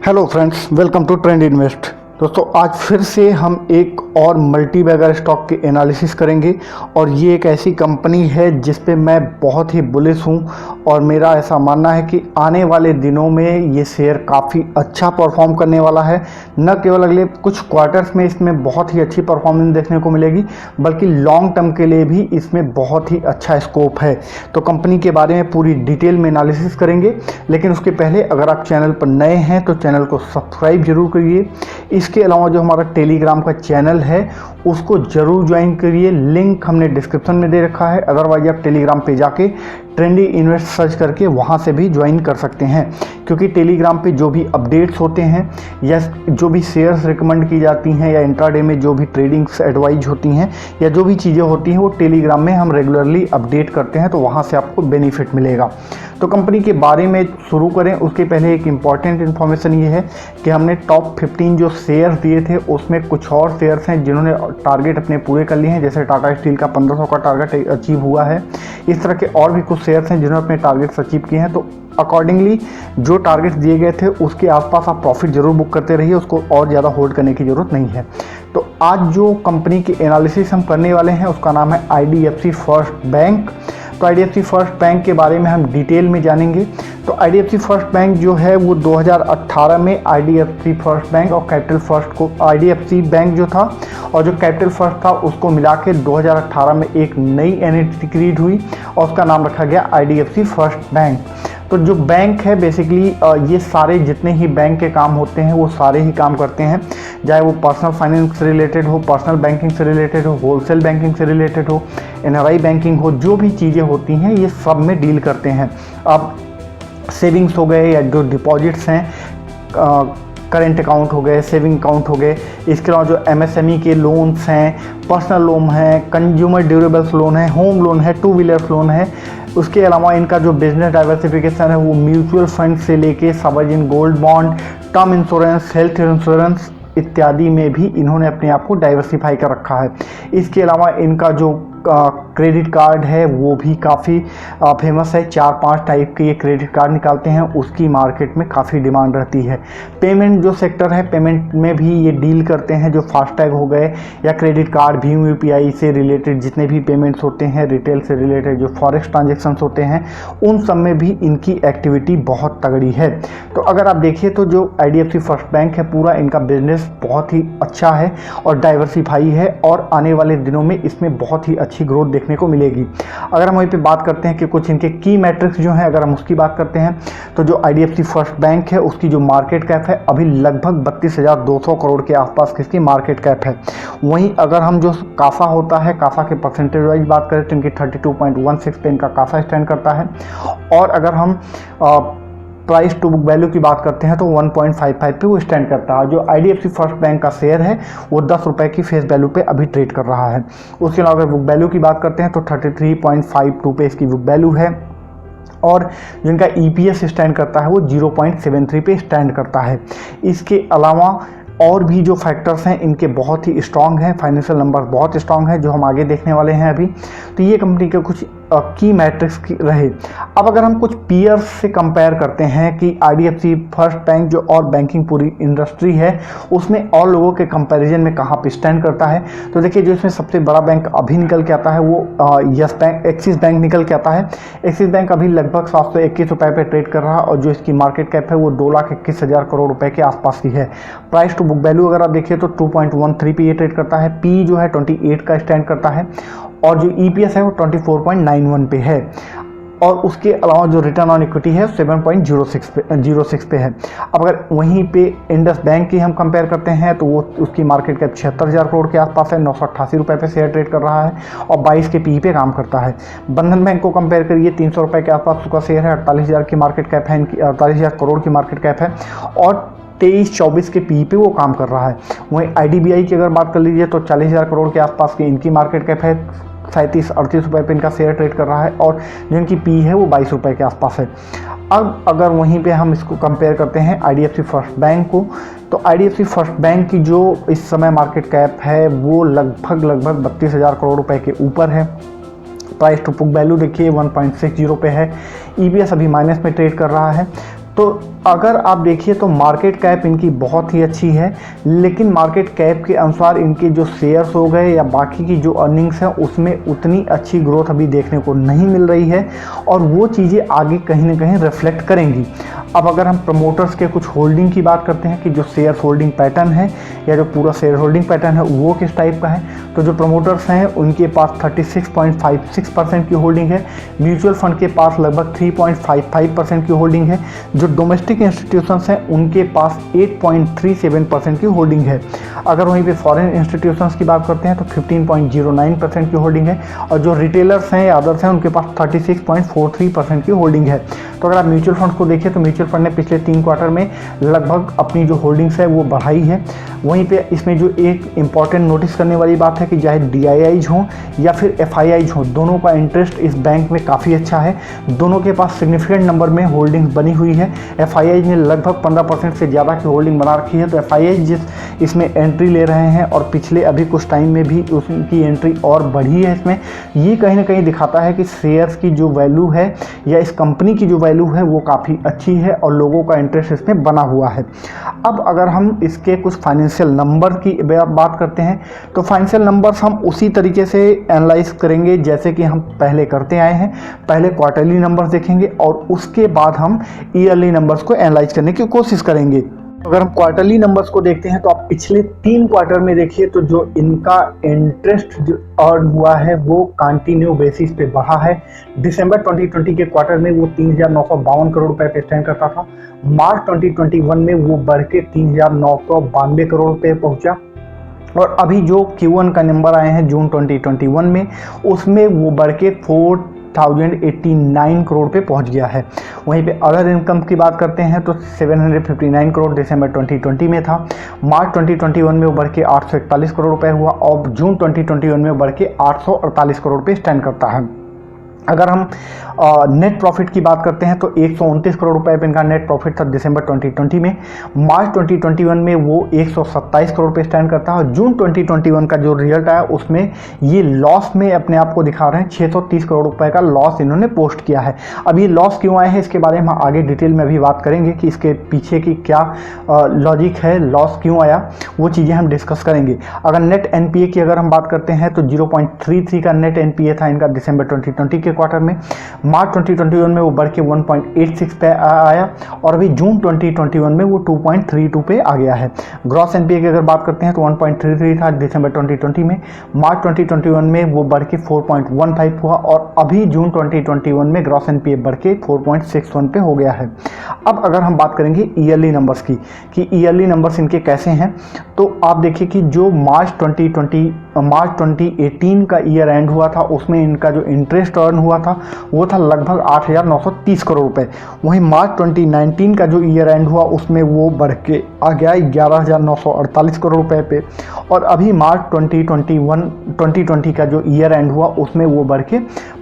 Hello friends, welcome to trend invest. दोस्तों, आज फिर से हम एक और मल्टी बैगर स्टॉक के एनालिसिस करेंगे और ये एक ऐसी कंपनी है जिस पे मैं बहुत ही बुलिश हूँ और मेरा ऐसा मानना है कि आने वाले दिनों में ये शेयर काफ़ी अच्छा परफॉर्म करने वाला है। न केवल अगले कुछ क्वार्टर्स में इसमें बहुत ही अच्छी परफॉर्मेंस देखने को मिलेगी, बल्कि लॉन्ग टर्म के लिए भी इसमें बहुत ही अच्छा स्कोप है। तो कंपनी के बारे में पूरी डिटेल में एनालिसिस करेंगे, लेकिन उसके पहले अगर आप चैनल पर नए हैं तो चैनल को सब्सक्राइब जरूर करिए। इसके अलावा जो हमारा टेलीग्राम का चैनल है उसको जरूर ज्वाइन करिए, लिंक हमने डिस्क्रिप्शन में दे रखा है। अदरवाइज आप टेलीग्राम पे जाके ट्रेंडी इन्वेस्ट सर्च करके वहाँ से भी ज्वाइन कर सकते हैं, क्योंकि टेलीग्राम पे जो भी अपडेट्स होते हैं या जो भी शेयर्स रिकमेंड की जाती हैं या इंट्राडे में जो भी ट्रेडिंग्स एडवाइज होती हैं या जो भी चीज़ें होती हैं वो टेलीग्राम में हम रेगुलरली अपडेट करते हैं, तो वहाँ से आपको बेनिफिट मिलेगा। तो कंपनी के बारे में शुरू करें उसके पहले एक इम्पॉर्टेंट इन्फॉर्मेशन ये है कि हमने टॉप 15 जो शेयर्स दिए थे उसमें कुछ और शेयर्स हैं जिन्होंने टारगेट अपने पूरे कर लिए हैं। जैसे टाटा स्टील का 1500 का टारगेट अचीव हुआ है। इस तरह के और भी कुछ शेयर्स हैं जिन्होंने अपने टारगेट्स अचीव किए हैं। तो अकॉर्डिंगली जो टारगेट्स दिए गए थे उसके आसपास आप प्रॉफिट जरूर बुक करते रहिए, उसको और ज़्यादा होल्ड करने की ज़रूरत नहीं है। तो आज जो कंपनी की एनालिसिस हम करने वाले हैं उसका नाम है IDFC फर्स्ट बैंक। तो IDFC फर्स्ट बैंक के बारे में हम डिटेल में जानेंगे। तो IDFC फर्स्ट बैंक जो है वो 2018 में IDFC फर्स्ट बैंक और कैपिटल फर्स्ट को IDFC बैंक जो था और जो कैपिटल फर्स्ट था उसको मिला के 2018 में एक नई एंटिटी क्रिएट हुई और उसका नाम रखा गया IDFC फर्स्ट बैंक। तो जो बैंक है बेसिकली ये सारे जितने ही बैंक के काम होते हैं वो सारे ही काम करते हैं, चाहे वो पर्सनल फाइनेंस से रिलेटेड हो, पर्सनल बैंकिंग से रिलेटेड हो, होलसेल बैंकिंग से रिलेटेड हो, NRI बैंकिंग हो, जो भी चीज़ें होती हैं ये सब में डील करते हैं। अब सेविंग्स हो गए या जो डिपॉजिट्स हैं, करेंट अकाउंट हो गए, सेविंग अकाउंट हो गए, इसके अलावा जो MSME के लोन्स हैं, पर्सनल लोन है, कंज्यूमर ड्यूरेबल्स लोन है, होम लोन है, टू व्हीलर्स लोन है। उसके अलावा इनका जो बिजनेस डाइवर्सिफिकेशन है वो म्यूचुअल फंड से लेके sovereign gold bond, term insurance, health insurance इत्यादि में भी इन्होंने अपने आप को डाइवर्सिफाई कर रखा है। इसके अलावा इनका जो क्रेडिट कार्ड है वो भी काफ़ी फेमस है। 4-5 टाइप के ये क्रेडिट कार्ड निकालते हैं, उसकी मार्केट में काफ़ी डिमांड रहती है। पेमेंट जो सेक्टर है, पेमेंट में भी ये डील करते हैं, जो फास्टैग हो गए या क्रेडिट कार्ड, भीम UPI से रिलेटेड जितने भी पेमेंट्स होते हैं, रिटेल से रिलेटेड जो फॉरेक्स ट्रांजेक्शन्स होते हैं, उन सब में भी इनकी एक्टिविटी बहुत तगड़ी है। तो अगर आप देखिए तो जो IDFC फर्स्ट बैंक है पूरा इनका बिजनेस बहुत ही अच्छा है और डाइवर्सिफाई है और आने वाले दिनों में इसमें बहुत ही अच्छी ग्रोथ देखने को मिलेगी। अगर हम वहीं पे बात करते हैं कि कुछ इनके की मैट्रिक्स जो हैं, अगर हम उसकी बात करते हैं तो जो IDFC फर्स्ट बैंक है उसकी जो मार्केट कैप है अभी लगभग 32,200 करोड़ के आसपास किसकी मार्केट कैप है। वहीं अगर हम जो कासा होता है, कासा के परसेंटेज वाइज बात करें तो इनकी 32.16 पे इनका कासा स्टैंड करता है। और अगर हम प्राइस टू बुक वैल्यू की बात करते हैं तो 1.55 पे वो स्टैंड करता है। जो IDFC फर्स्ट बैंक का शेयर है वो 10 रुपये की फेस वैल्यू पे अभी ट्रेड कर रहा है। उसके अलावा अगर बुक वैल्यू की बात करते हैं तो 33.52 पे इसकी बुक वैल्यू है और जिनका EPS स्टैंड करता है वो 0.73 पे स्टैंड करता है। इसके अलावा और भी जो फैक्टर्स हैं इनके बहुत ही स्ट्रॉन्ग हैं, फाइनेंशियल नंबर बहुत स्ट्रॉन्ग है जो हम आगे देखने वाले हैं अभी। तो ये कंपनी के कुछ की मैट्रिक्स रहे। अब अगर हम कुछ पीयर्स से कंपेयर करते हैं कि IDFC फर्स्ट बैंक जो और बैंकिंग पूरी इंडस्ट्री है उसमें और लोगों के कंपैरिजन में कहाँ पे स्टैंड करता है, तो देखिए जो इसमें सबसे बड़ा बैंक अभी निकल के आता है वो यस बैंक, एक्सिस बैंक निकल के आता है। एक्सिस बैंक अभी लगभग 721 रुपये पे ट्रेड कर रहा है और जो इसकी मार्केट कैप है वो 2,21,000 करोड़ रुपए के आसपास की है। प्राइस टू बुक वैल्यू अगर आप देखिए तो 2.13 पे ये ट्रेड करता है। पी जो है 28 का स्टैंड करता है और जो EPS है वो 24.91 पे है। और उसके अलावा जो रिटर्न ऑन इक्विटी है 7.06 पे है। अब अगर वहीं पे इंडस बैंक की हम कंपेयर करते हैं तो वो उसकी मार्केट कैप 76,000 करोड़ के आसपास है, 988 रुपये पे शेयर ट्रेड कर रहा है और 22 के PE पे काम करता है। बंधन बैंक को कंपेयर करिए, 300 रुपये के आसपास उसका शेयर है, 48,000 की मार्केट कैप है, इनकी 48,000 करोड़ की मार्केट कैप है और 23-24 के PE पे वो काम कर रहा है। वहीं IDBI की अगर बात कर लीजिए तो 40,000 करोड़ के आसपास की इनकी मार्केट कैप है, 37-38 रुपये पे इनका शेयर ट्रेड कर रहा है और जिनकी PE है वो 22 रुपये के आसपास है। अब अगर वहीं पे हम इसको कंपेयर करते हैं IDFC फर्स्ट बैंक को, तो IDFC फर्स्ट बैंक की जो इस समय मार्केट कैप है वो लगभग 32,000 करोड़ रुपए के ऊपर है। प्राइस टू बुक वैल्यू देखिए 1.60 पे है। EPS अभी माइनस में ट्रेड कर रहा है। तो अगर आप देखिए तो मार्केट कैप इनकी बहुत ही अच्छी है, लेकिन मार्केट कैप के अनुसार इनके जो शेयर्स हो गए या बाकी की जो अर्निंग्स हैं उसमें उतनी अच्छी ग्रोथ अभी देखने को नहीं मिल रही है, और वो चीज़ें आगे कहीं ना कहीं रिफ्लेक्ट करेंगी। अब अगर हम प्रमोटर्स के कुछ होल्डिंग की बात करते हैं कि जो शेयर होल्डिंग पैटर्न है या जो पूरा शेयर होल्डिंग पैटर्न है वो किस टाइप का है, तो जो प्रमोटर्स हैं उनके पास 36.56% की होल्डिंग है, म्यूचुअल फंड के पास लगभग 3.55% की होल्डिंग है, जो डोमेस्टिक इंस्टीट्यूशंस हैं उनके पास 8.37% की होल्डिंग है। अगर वहीं पे फॉरेन इंस्टीट्यूशंस की बात करते हैं तो 15.09% की होल्डिंग है, और जो रिटेलर्स हैं या अदर्स हैं उनके पास 36.43% की होल्डिंग है। तो अगर आप म्यूचुअल फंड को देखिए तो म्यूचुअल फंड ने पिछले 3 क्वार्टर में लगभग अपनी जो होल्डिंग्स है वो बढ़ाई है। वहीं पे इसमें जो एक इम्पॉर्टेंट नोटिस करने वाली बात है कि चाहे DIIs हों या फिर FIIs हों, दोनों का इंटरेस्ट इस बैंक में काफ़ी अच्छा है, दोनों के पास सिग्निफिकेंट नंबर में होल्डिंग्स बनी हुई है। FIIs ने लगभग 15% से ज़्यादा की होल्डिंग बना रखी है, तो FIIs इसमें एंट्री ले रहे हैं और पिछले अभी कुछ टाइम में भी उनकी एंट्री और बढ़ी है इसमें। ये कहीं ना कहीं दिखाता है कि शेयर्स की जो वैल्यू है या इस कंपनी की जो वैल्यू है वो काफ़ी अच्छी है और लोगों का इंटरेस्ट इसमें बना हुआ है। अब अगर हम इसके कुछ फाइनेंशियल नंबर की बात करते हैं तो फाइनेंशियल नंबर्स हम उसी तरीके से एनालाइज करेंगे जैसे कि हम पहले करते आए हैं। पहले क्वार्टरली नंबर्स देखेंगे और उसके बाद हम ईयरली नंबर्स को एनालाइज करने की कोशिश करेंगे। अगर हम क्वार्टरली नंबर्स को देखते हैं तो आप पिछले 3 क्वार्टर में देखिए तो जो इनका इंटरेस्ट जो अर्न हुआ है वो कंटिन्यू बेसिस पे बढ़ा है। दिसंबर 2020 के क्वार्टर में वो 3,952 करोड़ रुपए पे स्टैंड करता था, मार्च 2021 में वो बढ़ के 3,992 करोड़ रुपए पहुंचा, और अभी जो Q1 का नंबर आए हैं जून 2021 में उसमें वो बढ़ के 4,089 करोड़ पे पहुंच गया है। वहीं पे अदर इनकम की बात करते हैं तो 759 करोड़ दिसंबर 2020 में था, मार्च 2021 में वो बढ़ के 841 करोड़ रुपए हुआ, और जून 2021 में बढ़ के 848 करोड़ पे स्टैंड करता है। अगर हम नेट प्रॉफिट की बात करते हैं तो 129 करोड़ रुपए पे इनका नेट प्रॉफिट था दिसंबर 2020 में, मार्च 2021 में वो 127 करोड़ पे स्टैंड करता है, और जून 2021 का जो रिजल्ट आया उसमें ये लॉस में अपने आप को दिखा रहे हैं। 630 करोड़ रुपए का लॉस इन्होंने पोस्ट किया है। अब ये लॉस क्यों आए हैं इसके बारे में हम आगे डिटेल में अभी बात करेंगे कि इसके पीछे की क्या लॉजिक है, लॉस क्यों आया, वो चीज़ें हम डिस्कस करेंगे। अगर नेट NPA की अगर हम बात करते हैं तो 0.33 का नेट NPA था इनका दिसंबर 2020 के क्वार्टर में, मार्च 2021 में वो बढ़ के 1.86 पे आया, और अभी जून 2021 में वो 2.32 पे आ गया है। ग्रॉस NPA की अगर बात करते हैं तो 1.33 था दिसंबर 2020 में, मार्च 2021 में वो बढ़ के 4.15 हुआ, और अभी जून 2021 में ग्रॉस NPA बढ़ के 4.61 पे हो गया है। अब अगर हम बात करेंगे ईयरली नंबर्स की कि ईयरली नंबर्स इनके कैसे हैं, तो आप देखिए कि जो मार्च 2018 का ईयर एंड हुआ था उसमें इनका जो इंटरेस्ट अर्न हुआ था वो था लगभग 8,930 करोड़ रुपए। वहीं मार्च 2019 का जो ईयर एंड हुआ उसमें वो बढ़ के आ गया 11,948 करोड़ रुपए पे, और अभी मार्च 2020 का जो ईयर एंड हुआ उसमें वो बढ़ के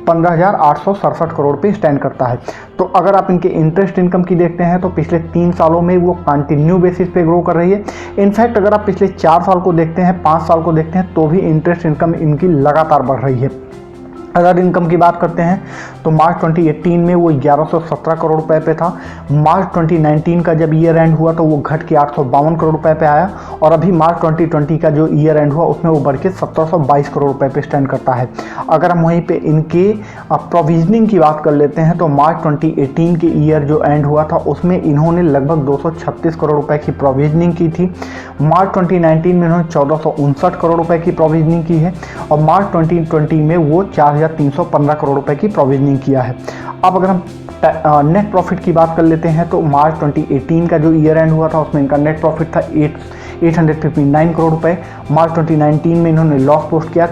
15,867 करोड़ पे स्टैंड करता है। तो अगर आप इनके इंटरेस्ट इनकम की देखते हैं तो पिछले 3 सालों में वो कंटिन्यू बेसिस पे ग्रो कर रही है। इनफैक्ट अगर आप पिछले 4 साल को देखते हैं, 5 साल को देखते हैं तो भी इंटरेस्ट इनकम इनकी लगातार बढ़ रही है। अदर इनकम की बात करते हैं तो मार्च 2018 में वो 1117 करोड़ रुपए पे था, मार्च 2019 का जब ईयर एंड हुआ तो वो घट के 852 करोड़ रुपए पे आया, और अभी मार्च 2020 का जो ईयर एंड हुआ उसमें वो बढ़ के 1722 करोड़ रुपए पे स्टैंड करता है। अगर हम वहीं पे इनके प्रोविजनिंग की बात कर लेते हैं तो मार्च 2018 के ईयर जो एंड हुआ था उसमें इन्होंने लगभग 236 करोड़ रुपए की प्रोविजनिंग की थी, मार्च 2019 में इन्होंने 1459 करोड़ रुपए की प्रोविजनिंग की है, और मार्च 2020 में वो 4,315 करोड़ रुपए की प्रोविजनिंग किया है। अब अगर हम नेट प्रॉफिट की बात कर लेते हैं तो मार्च 2018 का जो ईयर एंड हुआ था उसमें इनका नेट प्रॉफिट था 859 करोड़ रुपए, मार्च 2019 में इन्होंने लॉस पोस्ट किया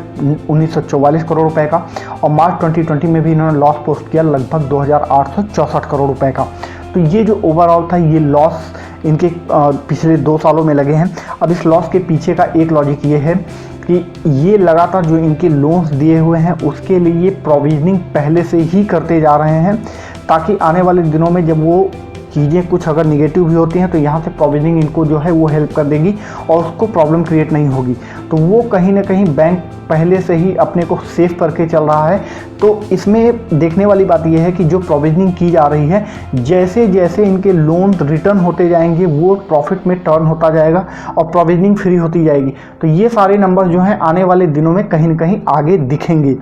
1944 करोड़ रुपए का, और मार्च 2020 में भी इन्होंने लॉस पोस्ट किया लगभग 2,864 करोड़ रुपए का। तो ये जो ओवरऑल था ये लॉस इनके पिछले 2 सालों में लगे हैं। अब इस लॉस के पीछे का एक लॉजिक ये है कि ये लगातार जो इनके लोन्स दिए हुए हैं उसके लिए प्रोविजनिंग पहले से ही करते जा रहे हैं, ताकि आने वाले दिनों में जब वो चीज़ें कुछ अगर निगेटिव भी होती हैं तो यहाँ से प्रोविजनिंग इनको जो है वो हेल्प कर देगी और उसको प्रॉब्लम क्रिएट नहीं होगी। तो वो कहीं ना कहीं बैंक पहले से ही अपने को सेफ करके चल रहा है तो इसमें देखने वाली बात यह है कि जो प्रोविजनिंग की जा रही है, जैसे जैसे इनके लोन रिटर्न होते जाएंगे वो प्रॉफिट में टर्न होता जाएगा और प्रोविजनिंग फ्री होती जाएगी। तो ये सारे नंबर जो हैं आने वाले दिनों में कहीं ना कहीं आगे दिखेंगे।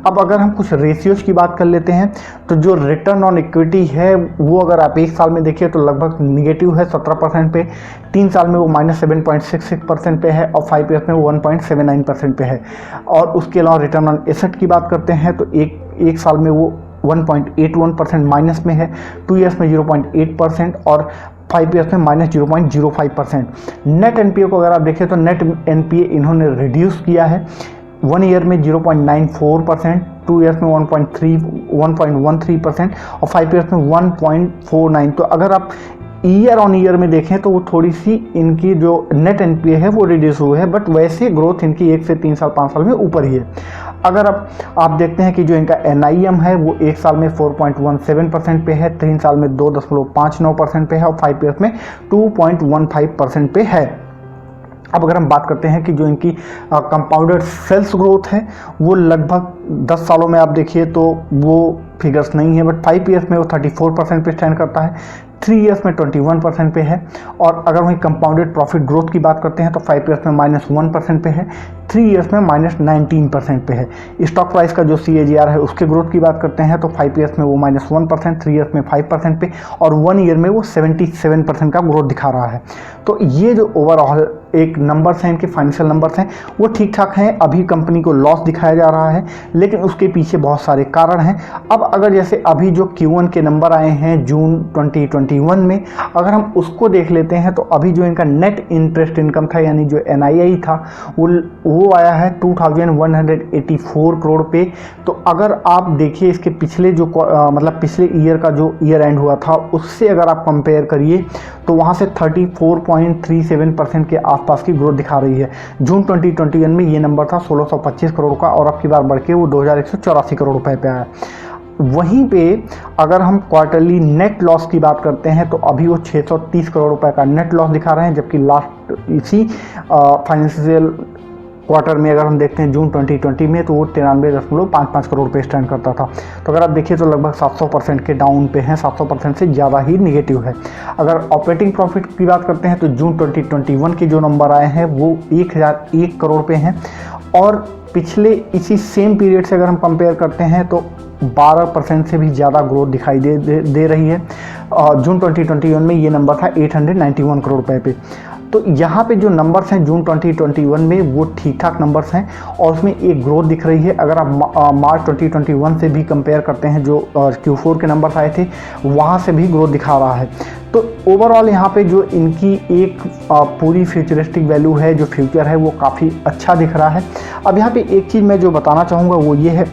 अब अगर हम कुछ रेशियोज की बात कर लेते हैं तो जो रिटर्न ऑन इक्विटी है वो अगर आप 1 साल में देखिए तो लगभग निगेटिव है 17% पे, 3 साल में वो -7.66% पे है और 5 ईयर्स में वो 1.79% पे है। और उसके अलावा रिटर्न ऑन एसेट की बात करते हैं तो एक साल में वो 1.81% माइनस में है, 2 ईयर्स में 0.8% और 5 ईयर्स में -0.05%। नेट एनपीए को अगर आप देखें तो नेट एनपीए इन्होंने रिड्यूस किया है, 1 ईयर में 0.94%, 2 ईयर्स में 1.13% और 5 ईयर्स में 1.49। तो अगर आप ईयर ऑन ईयर में देखें तो वो थोड़ी सी इनकी जो नेट एनपीए है वो रिड्यूस हुई है, बट वैसे ग्रोथ इनकी 1 से 3 साल 5 साल में ऊपर ही है। अगर आप देखते हैं कि जो इनका एनआईएम है वो 1 साल में 4.17% पे है, 3 साल में 2.59% पे है और 5 ईयर्स में 2.15% पे है। अब अगर हम बात करते हैं कि जो इनकी कंपाउंडेड सेल्स ग्रोथ है वो लगभग 10 सालों में आप देखिए तो वो फिगर्स नहीं है, बट 5 ईयर्स में वो 34% पे स्टैंड करता है, 3 ईयर्स में 21% पे है। और अगर वहीं कंपाउंडेड प्रॉफिट ग्रोथ की बात करते हैं तो 5 ईयर्स में -1% पे है, 3 ईयर्स में -19% पे है। स्टॉक प्राइस का जो CAGR है उसके ग्रोथ की बात करते हैं तो 5 ईयर्स में वो -1%, 3 ईयर्स में 5% पे और 1 ईयर में वो 77% का ग्रोथ दिखा रहा है। तो ये जो ओवरऑल एक नंबर्स हैं, इनके फाइनेंशियल नंबर्स हैं, वो ठीक ठाक हैं। अभी कंपनी को लॉस दिखाया जा रहा है लेकिन उसके पीछे बहुत सारे कारण हैं। अब अगर जैसे अभी जो Q1 के नंबर आए हैं जून 2021 में, अगर हम उसको देख लेते हैं तो अभी जो इनका नेट इंटरेस्ट इनकम था यानी जो NII था वो आया है 2184 करोड़ पे। तो अगर आप देखिए इसके पिछले जो मतलब पिछले ईयर का जो ईयर एंड हुआ था उससे अगर आप कंपेयर करिए तो वहाँ से 34.37% के आसपास की ग्रोथ दिखा रही है। जून 2021 में ये नंबर था 1625 करोड़ का और अब की बार बढ़ के वो 2184 करोड़ रुपए पे आया। वहीं पे अगर हम क्वार्टरली नेट लॉस की बात करते हैं तो अभी वो 630 करोड़ रुपए का नेट लॉस दिखा रहे हैं, जबकि लास्ट इसी फाइनेंशियल क्वार्टर में अगर हम देखते हैं जून 2020 में तो वो 93.55 करोड़ पे स्टैंड करता था। तो अगर आप देखिए तो लगभग 700% के डाउन पे हैं, 700% से ज़्यादा ही निगेटिव है। अगर ऑपरेटिंग प्रॉफिट की बात करते हैं तो जून 2021 के जो नंबर आए हैं वो 1001 करोड़ पे हैं और पिछले इसी सेम पीरियड से अगर हम कंपेयर करते हैं तो 12% से भी ज़्यादा ग्रोथ दिखाई दे रही है। जून 2021 में ये नंबर था 891 करोड़ रुपए पे। तो यहाँ पे जो नंबर्स हैं जून 2021 में वो ठीक ठाक नंबर्स हैं और उसमें एक ग्रोथ दिख रही है। अगर आप मार्च 2021 से भी कंपेयर करते हैं जो Q4 के नंबर्स आए थे वहाँ से भी ग्रोथ दिखा रहा है। तो ओवरऑल यहाँ पे जो इनकी एक पूरी फ्यूचरिस्टिक वैल्यू है, जो फ्यूचर है वो काफ़ी अच्छा दिख रहा है। अब यहाँ पे एक चीज़ मैं जो बताना चाहूँगा वो ये है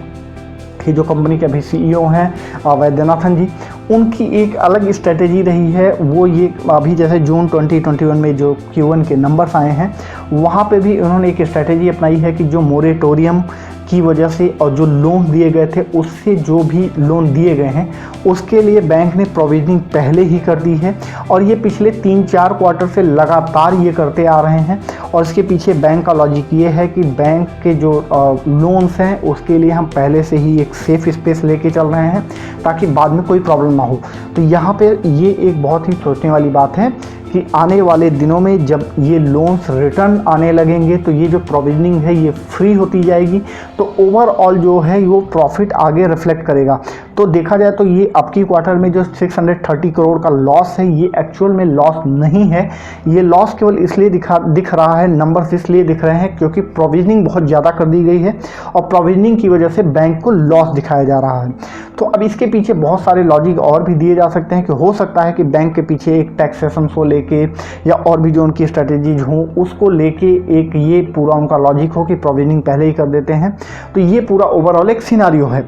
कि जो कंपनी के अभी CEO हैं वैद्यनाथन जी, उनकी एक अलग स्ट्रेटेजी रही है। वो ये अभी जैसे जून 2021 में जो Q1 के नंबर्स आए हैं वहाँ पे भी उन्होंने एक स्ट्रेटेजी अपनाई है कि जो मोरेटोरियम की वजह से और जो लोन दिए गए थे उससे जो भी लोन दिए गए हैं उसके लिए बैंक ने प्रोविजनिंग पहले ही कर दी है और ये पिछले 3-4 क्वार्टर से लगातार ये करते आ रहे हैं। और इसके पीछे बैंक का लॉजिक ये है कि बैंक के जो लोन्स हैं उसके लिए हम पहले से ही एक सेफ स्पेस लेके चल रहे हैं ताकि बाद में कोई प्रॉब्लम ना हो। तो यहाँ पे ये एक बहुत ही सोचने वाली बात है कि आने वाले दिनों में जब ये लोन्स रिटर्न आने लगेंगे तो ये जो प्रोविजनिंग है ये फ्री होती जाएगी, तो ओवरऑल जो है वो प्रॉफिट आगे रिफ्लेक्ट करेगा। तो देखा जाए तो ये अब की क्वार्टर में जो 630 करोड़ का लॉस है ये एक्चुअल में लॉस नहीं है। ये लॉस केवल इसलिए दिख रहा है, नंबर्स इसलिए दिख रहे हैं क्योंकि प्रोविजनिंग बहुत ज़्यादा कर दी गई है और प्रोविजनिंग की वजह से बैंक को लॉस दिखाया जा रहा है। तो अब इसके पीछे बहुत सारे लॉजिक और भी दिए जा सकते हैं कि हो सकता है कि बैंक के पीछे एक टैक्सेशन को लेके या और भी जो उनकी स्ट्रेटेजीज हों उसको लेके एक ये पूरा उनका लॉजिक हो कि प्रोविजनिंग पहले ही कर देते हैं। तो ये पूरा ओवरऑल एक सिनारियो है।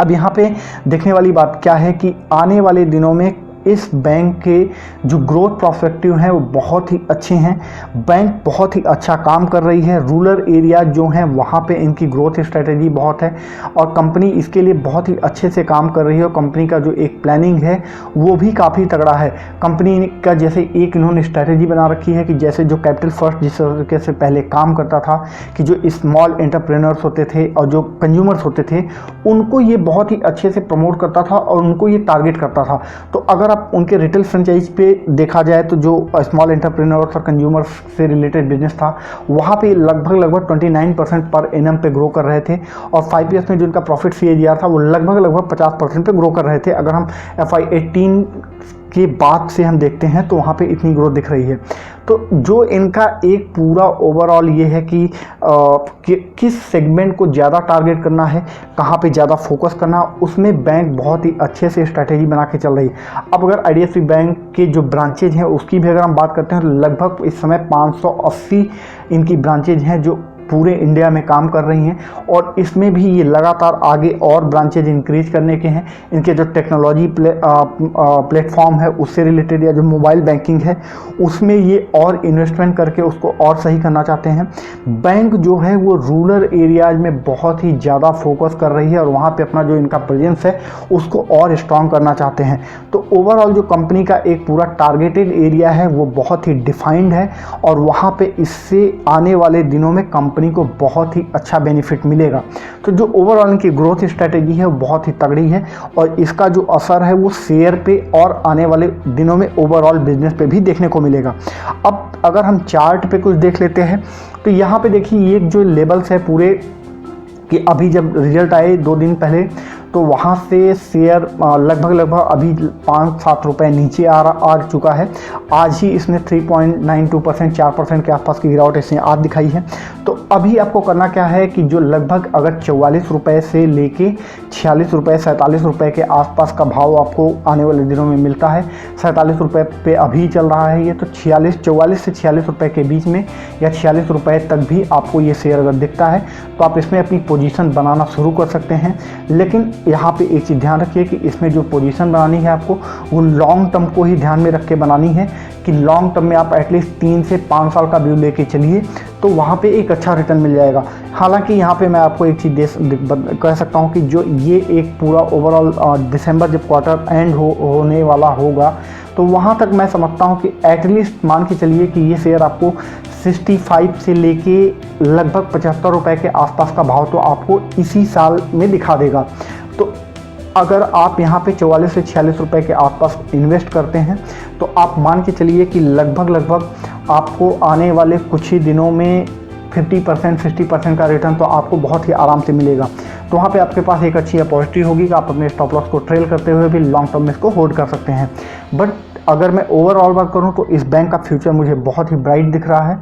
अब यहाँ पे देखने वाली बात क्या है कि आने वाले दिनों में इस बैंक के जो ग्रोथ प्रोस्पेक्टिव हैं वो बहुत ही अच्छे हैं। बैंक बहुत ही अच्छा काम कर रही है। रूरल एरिया जो हैं वहाँ पे इनकी ग्रोथ स्ट्रेटेजी बहुत है और कंपनी इसके लिए बहुत ही अच्छे से काम कर रही है। और कंपनी का जो एक प्लानिंग है वो भी काफ़ी तगड़ा है। कंपनी का जैसे एक इन्होंने स्ट्रेटेजी बना रखी है कि जैसे जो कैपिटल फर्स्ट जिस तरीके से पहले काम करता था कि जो स्मॉल एंटरप्रेन्योर्स होते थे और जो कंज्यूमर्स होते थे उनको ये बहुत ही अच्छे से प्रमोट करता था और उनको ये टारगेट करता था। तो अगर आप उनके रिटेल फ्रेंचाइज पे देखा जाए तो जो स्मॉल एंटरप्रेन्योर्स और कंज्यूमर्स से रिलेटेड बिजनेस था वहाँ पे लगभग 29% पर एनम पे ग्रो कर रहे थे और 5 ईयर्स में जो उनका प्रॉफिट CAGR था वो लगभग 50% पे ग्रो कर रहे थे। अगर हम FY18 के बाद से हम देखते हैं तो वहाँ पे इतनी ग्रोथ दिख रही है। तो जो इनका एक पूरा ओवरऑल ये है कि किस सेगमेंट को ज़्यादा टारगेट करना है, कहाँ पे ज़्यादा फोकस करना, उसमें बैंक बहुत ही अच्छे से स्ट्रैटेजी बना के चल रही है। अब अगर IDFC बैंक के जो ब्रांचेज हैं उसकी भी अगर हम बात करते हैं तो लगभग इस समय 580 इनकी ब्रांचेज हैं जो पूरे इंडिया में काम कर रही हैं और इसमें भी ये लगातार आगे और ब्रांचेज इंक्रीज करने के हैं। इनके जो टेक्नोलॉजी प्लेटफॉर्म है उससे रिलेटेड या जो मोबाइल बैंकिंग है उसमें ये और इन्वेस्टमेंट करके उसको और सही करना चाहते हैं। बैंक जो है वो रूरल एरियाज में बहुत ही ज़्यादा फोकस कर रही है और वहाँ पे अपना जो इनका प्रेजेंस है उसको और स्ट्रॉन्ग करना चाहते हैं। तो ओवरऑल जो कंपनी का एक पूरा टारगेटेड एरिया है वो बहुत ही डिफाइंड है और वहाँ पे इससे आने वाले दिनों में कंपनी को बहुत ही अच्छा बेनिफिट मिलेगा। तो जो ओवरऑल इनकी ग्रोथ स्ट्रेटेजी है वो बहुत ही तगड़ी है और इसका जो असर है वो शेयर पे और आने वाले दिनों में ओवरऑल बिजनेस पे भी देखने को मिलेगा। अब अगर हम चार्ट पे कुछ देख लेते हैं तो यहाँ पे देखिए ये जो लेवल्स है पूरे कि अभी जब रिजल्ट आए 2 दिन पहले तो वहाँ से शेयर लगभग अभी 5-7 रुपये नीचे आ चुका है। आज ही इसने 3.92% 4% के आसपास की गिरावट इसने आज दिखाई है। तो अभी आपको करना क्या है कि जो लगभग अगर 44 रुपये से लेके 46 रुपये 47 रुपये के आसपास का भाव आपको आने वाले दिनों में मिलता है। 47 रुपये पे अभी चल रहा है ये, तो 44 से 46 रुपये के बीच में या 46 रुपये तक भी आपको ये शेयर अगर दिखता है तो आप इसमें अपनी पोजीशन बनाना शुरू कर सकते हैं। लेकिन यहाँ पे एक चीज़ ध्यान रखिए कि इसमें जो पोजीशन बनानी है आपको वो लॉन्ग टर्म को ही ध्यान में रख के बनानी है कि लॉन्ग टर्म में आप एटलीस्ट 3 से 5 साल का व्यू लेके चलिए तो वहाँ पे एक अच्छा रिटर्न मिल जाएगा। हालांकि यहाँ पे मैं आपको एक चीज़ कह सकता हूँ कि जो ये एक पूरा ओवरऑल दिसंबर जब क्वार्टर एंड होने वाला होगा तो वहाँ तक मैं समझता हूँ कि एटलीस्ट मान के चलिए कि ये शेयर आपको 65 से लेके लगभग 75 रुपये के आसपास का भाव तो आपको इसी साल में दिखा देगा। तो अगर आप यहाँ पे 44 से 46 रुपये के आसपास इन्वेस्ट करते हैं तो आप मान के चलिए कि लगभग आपको आने वाले कुछ ही दिनों में 50% 60% का रिटर्न तो आपको बहुत ही आराम से मिलेगा। तो वहाँ पे आपके पास एक अच्छी अपॉर्चुनिटी होगी कि आप अपने स्टॉप लॉस को ट्रेल करते हुए भी लॉन्ग टर्म में इसको होल्ड कर सकते हैं। बट अगर मैं ओवरऑल बात करूँ तो इस बैंक का फ्यूचर मुझे बहुत ही ब्राइट दिख रहा है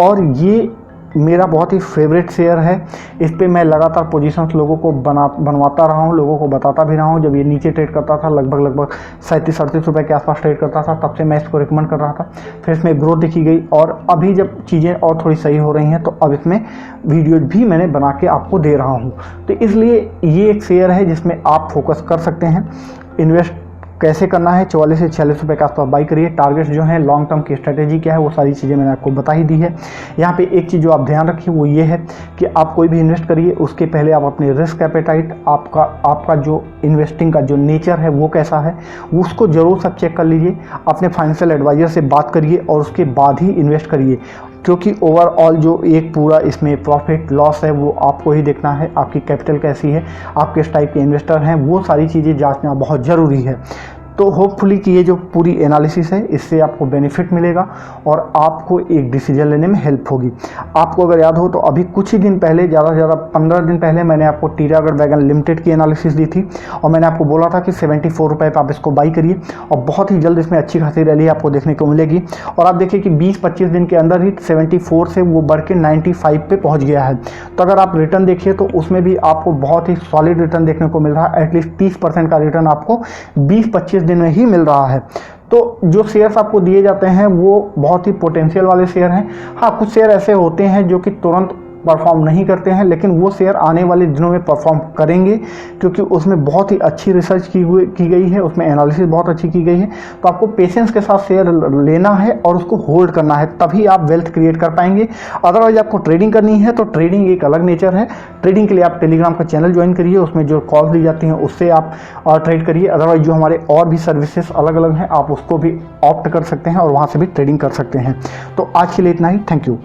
और ये मेरा बहुत ही फेवरेट शेयर है। इस पे मैं लगातार पोजीशंस लोगों को बनवाता रहा हूँ, लोगों को बताता भी रहा हूँ। जब ये नीचे ट्रेड करता था लगभग 37-38 रुपये के आसपास ट्रेड करता था तब से मैं इसको रिकमेंड कर रहा था। फिर इसमें ग्रोथ देखी गई और अभी जब चीज़ें और थोड़ी सही हो रही हैं तो अब इसमें वीडियोज भी मैंने बना के आपको दे रहा हूँ। तो इसलिए ये एक शेयर है जिसमें आप फोकस कर सकते हैं। इन्वेस्ट कैसे करना है 44 से 46 रुपये के आसपास बाई करिए। टारगेट्स जो हैं, लॉन्ग टर्म की स्ट्रेटेजी क्या है, वो सारी चीज़ें मैंने आपको बता ही दी है। यहाँ पे एक चीज़ जो आप ध्यान रखिए वो ये है कि आप कोई भी इन्वेस्ट करिए उसके पहले आप अपने रिस्क एपेटाइट, आपका जो इन्वेस्टिंग का जो नेचर है वो कैसा है उसको ज़रूर सब चेक कर लीजिए। अपने फाइनेंशियल एडवाइज़र से बात करिए और उसके बाद ही इन्वेस्ट करिए, क्योंकि ओवरऑल जो एक पूरा इसमें प्रॉफिट लॉस है वो आपको ही देखना है। आपकी कैपिटल कैसी है, आप किस टाइप के इन्वेस्टर हैं, वो सारी चीज़ें जांचना बहुत ज़रूरी है। तो होपफुली कि ये जो पूरी एनालिसिस है इससे आपको बेनिफिट मिलेगा और आपको एक डिसीजन लेने में हेल्प होगी। आपको अगर याद हो तो अभी कुछ ही दिन पहले, ज़्यादा से ज़्यादा 15 दिन पहले मैंने आपको टीरागढ़ वैगन लिमिटेड की एनालिसिस दी थी और मैंने आपको बोला था कि 74 रुपये पर आप इसको बाई करिए और बहुत ही जल्द इसमें अच्छी खासी रैली आपको देखने को मिलेगी। और आप देखिए कि 20-25 दिन के अंदर ही 74 से वो बढ़ के 95 पे पहुँच गया है। तो अगर आप रिटर्न देखिए तो उसमें भी आपको बहुत ही सॉलिड रिटर्न देखने को मिल रहा है। एटलीस्ट 30% का रिटर्न आपको 20-25 दिन में ही मिल रहा है। तो जो शेयर्स आपको दिए जाते हैं वो बहुत ही पोटेंशियल वाले शेयर हैं। हाँ, कुछ शेयर ऐसे होते हैं जो कि तुरंत परफॉर्म नहीं करते हैं, लेकिन वो शेयर आने वाले दिनों में परफॉर्म करेंगे, क्योंकि उसमें बहुत ही अच्छी रिसर्च की गई है, उसमें एनालिसिस बहुत अच्छी की गई है। तो आपको पेशेंस के साथ शेयर लेना है और उसको होल्ड करना है, तभी आप वेल्थ क्रिएट कर पाएंगे। अदरवाइज आपको ट्रेडिंग करनी है तो ट्रेडिंग एक अलग नेचर है। ट्रेडिंग के लिए आप टेलीग्राम का चैनल ज्वाइन करिए, उसमें जो कॉल्स दी जाती हैं उससे आप ट्रेड करिए। अदरवाइज जो हमारे और भी सर्विसेज अलग अलग हैं, आप उसको भी ऑप्ट कर सकते हैं और वहाँ से भी ट्रेडिंग कर सकते हैं। तो आज के लिए इतना ही। Thank you.